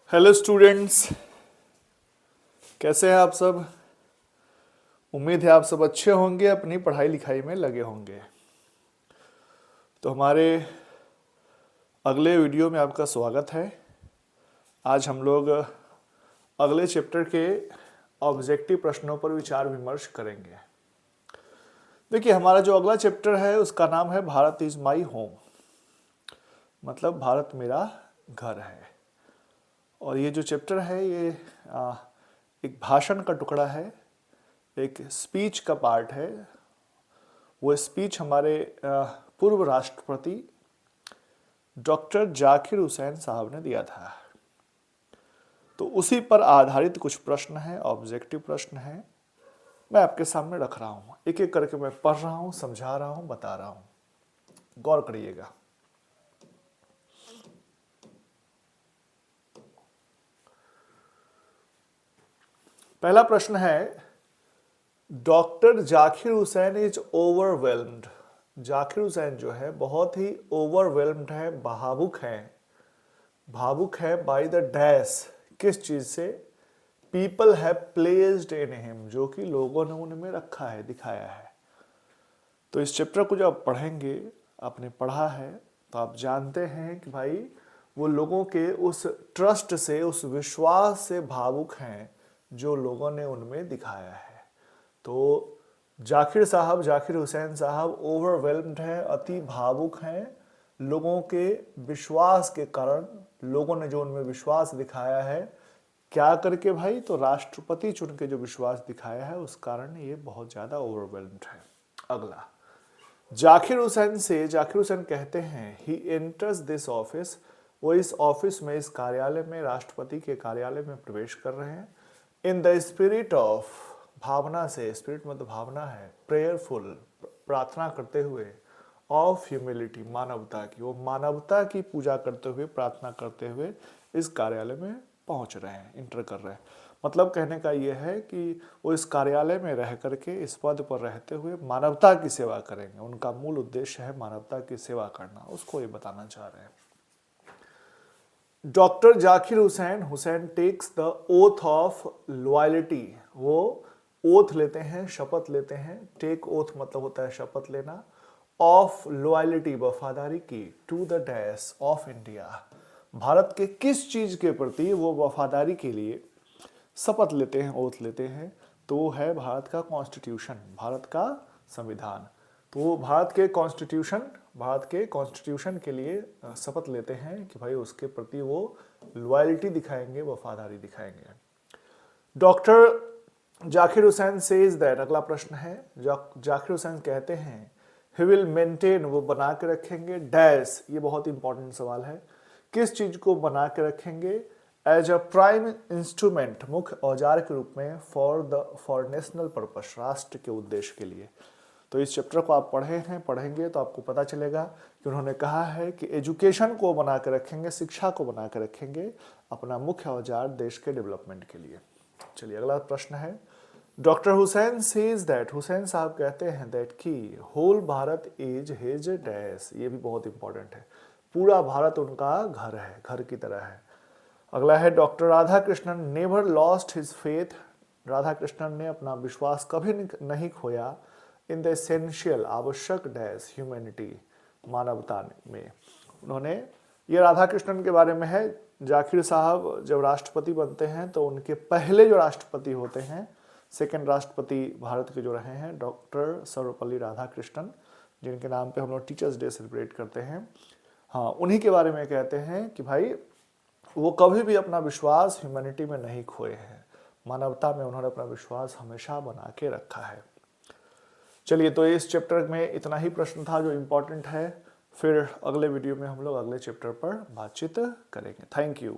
Hello students, कैसे हैं आप सब। उम्मीद है आप सब अच्छे होंगे, अपनी पढ़ाई लिखाई में लगे होंगे। तो हमारे अगले वीडियो में आपका स्वागत है। आज हम लोग अगले चैप्टर के ऑब्जेक्टिव प्रश्नों पर विचार विमर्श करेंगे। देखिए, हमारा जो अगला चैप्टर है उसका नाम है भारत इज माई होम, मतलब भारत मेरा घर है। और ये जो चैप्टर है ये एक भाषण का टुकड़ा है, एक स्पीच का पार्ट है। वो स्पीच हमारे पूर्व राष्ट्रपति डॉक्टर जाकिर हुसैन साहब ने दिया था। तो उसी पर आधारित कुछ प्रश्न हैं, ऑब्जेक्टिव प्रश्न हैं, मैं आपके सामने रख रहा हूं। एक एक करके मैं पढ़ रहा हूं, समझा रहा हूं, बता रहा हूं, गौर करिएगा। पहला प्रश्न है, doctor Zakir Hussain is overwhelmed. Zakir Hussain जो है बहुत ही ओवरवेल्म्ड है, भावुक है बाय द डैश, किस चीज से, people have placed in him, जो कि लोगों ने उनमें रखा है, दिखाया है। तो इस चैप्टर को जब आप पढ़ेंगे, आपने पढ़ा है तो आप जानते हैं कि भाई वो लोगों के उस ट्रस्ट से, उस विश्वास से भावुक हैं जो लोगों ने उनमें दिखाया है। तो जाकिर हुसैन साहब ओवरवेल्म्ड है, अति भावुक हैं लोगों के विश्वास के कारण। लोगों ने जो उनमें विश्वास दिखाया है, क्या करके भाई, तो राष्ट्रपति चुन के जो विश्वास दिखाया है उस कारण ये बहुत ज्यादा ओवरवेल्म्ड है। अगला, जाकिर हुसैन कहते हैं ही एंटर्स दिस ऑफिस, वो इस ऑफिस में, इस कार्यालय में, राष्ट्रपति के कार्यालय में प्रवेश कर रहे हैं इन द स्पिरिट ऑफ, भावना से, स्पिरिट मतलब भावना है, प्रेयरफुल, प्रार्थना करते हुए, ऑफ ह्यूमिलिटी, मानवता की, वो मानवता की पूजा करते हुए, प्रार्थना करते हुए इस कार्यालय में पहुंच रहे हैं, इंटर कर रहे हैं। मतलब कहने का यह है कि वो इस कार्यालय में रह करके, इस पद पर रहते हुए मानवता की सेवा करेंगे। उनका मूल उद्देश्य है मानवता की सेवा करना, उसको ये बताना चाह रहे हैं। Doctor Zakir Hussain takes the oath of loyalty, वो ओथ लेते हैं, शपथ लेते हैं। टेक ओथ मतलब होता है शपथ लेना। ऑफ लॉयल्टी, वफादारी की, to the dash of India, Bharat के किस चीज के प्रति वो वफादारी के लिए शपथ लेते हैं, ओथ लेते हैं, तो वो है भारत का कॉन्स्टिट्यूशन, भारत का संविधान। तो वो भारत के कॉन्स्टिट्यूशन के लिए शपथ लेते हैं कि भाई उसके प्रति वो लॉयल्टी दिखाएंगे, वफादारी दिखाएंगे। Doctor Zakir Hussain says that, अगला प्रश्न है, जाकिर हुसैन कहते हैं ही विल मेंटेन, वो बना के रखेंगे, डैश, ये बहुत इंपॉर्टेंट सवाल है, किस चीज को बना के रखेंगे, एज अ प्राइम इंस्ट्रूमेंट, मुख्य औजार के रूप में, फॉर नेशनल पर्पस, राष्ट्र के उद्देश्य के लिए। तो इस चैप्टर को आप पढ़ेंगे तो आपको पता चलेगा कि उन्होंने कहा है कि एजुकेशन को बना के रखेंगे, शिक्षा को बना के रखेंगे अपना मुख्य औजार देश के डेवलपमेंट के लिए। चलिए अगला प्रश्न है, doctor Hussain says that, Hussain साहब कहते हैं दैट की whole Bharat is his dash, ये भी बहुत इंपॉर्टेंट है, पूरा भारत उनका घर है, घर की तरह है। अगला है, doctor Radha Krishnan never lost his faith, Radha Krishnan ने अपना विश्वास कभी नहीं खोया, इन द एसेंशियल, आवश्यक डैश ह्यूमैनिटी, मानवता में। उन्होंने, ये राधा कृष्णन के बारे में है। जाकिर साहब जब राष्ट्रपति बनते हैं तो उनके पहले जो राष्ट्रपति होते हैं, सेकंड राष्ट्रपति भारत के जो रहे हैं, डॉक्टर सर्वपल्ली राधाकृष्णन, जिनके नाम पे हम लोग टीचर्स डे सेलिब्रेट करते हैं, हाँ, उन्हीं के बारे में कहते हैं कि भाई वो कभी भी अपना विश्वास ह्यूमैनिटी में नहीं खोए हैं, मानवता में उन्होंने अपना विश्वास हमेशा बना के रखा है। चलिए, तो इस चैप्टर में इतना ही प्रश्न था जो इम्पोर्टेंट है। फिर अगले वीडियो में हम लोग अगले चैप्टर पर बातचीत करेंगे। Thank you.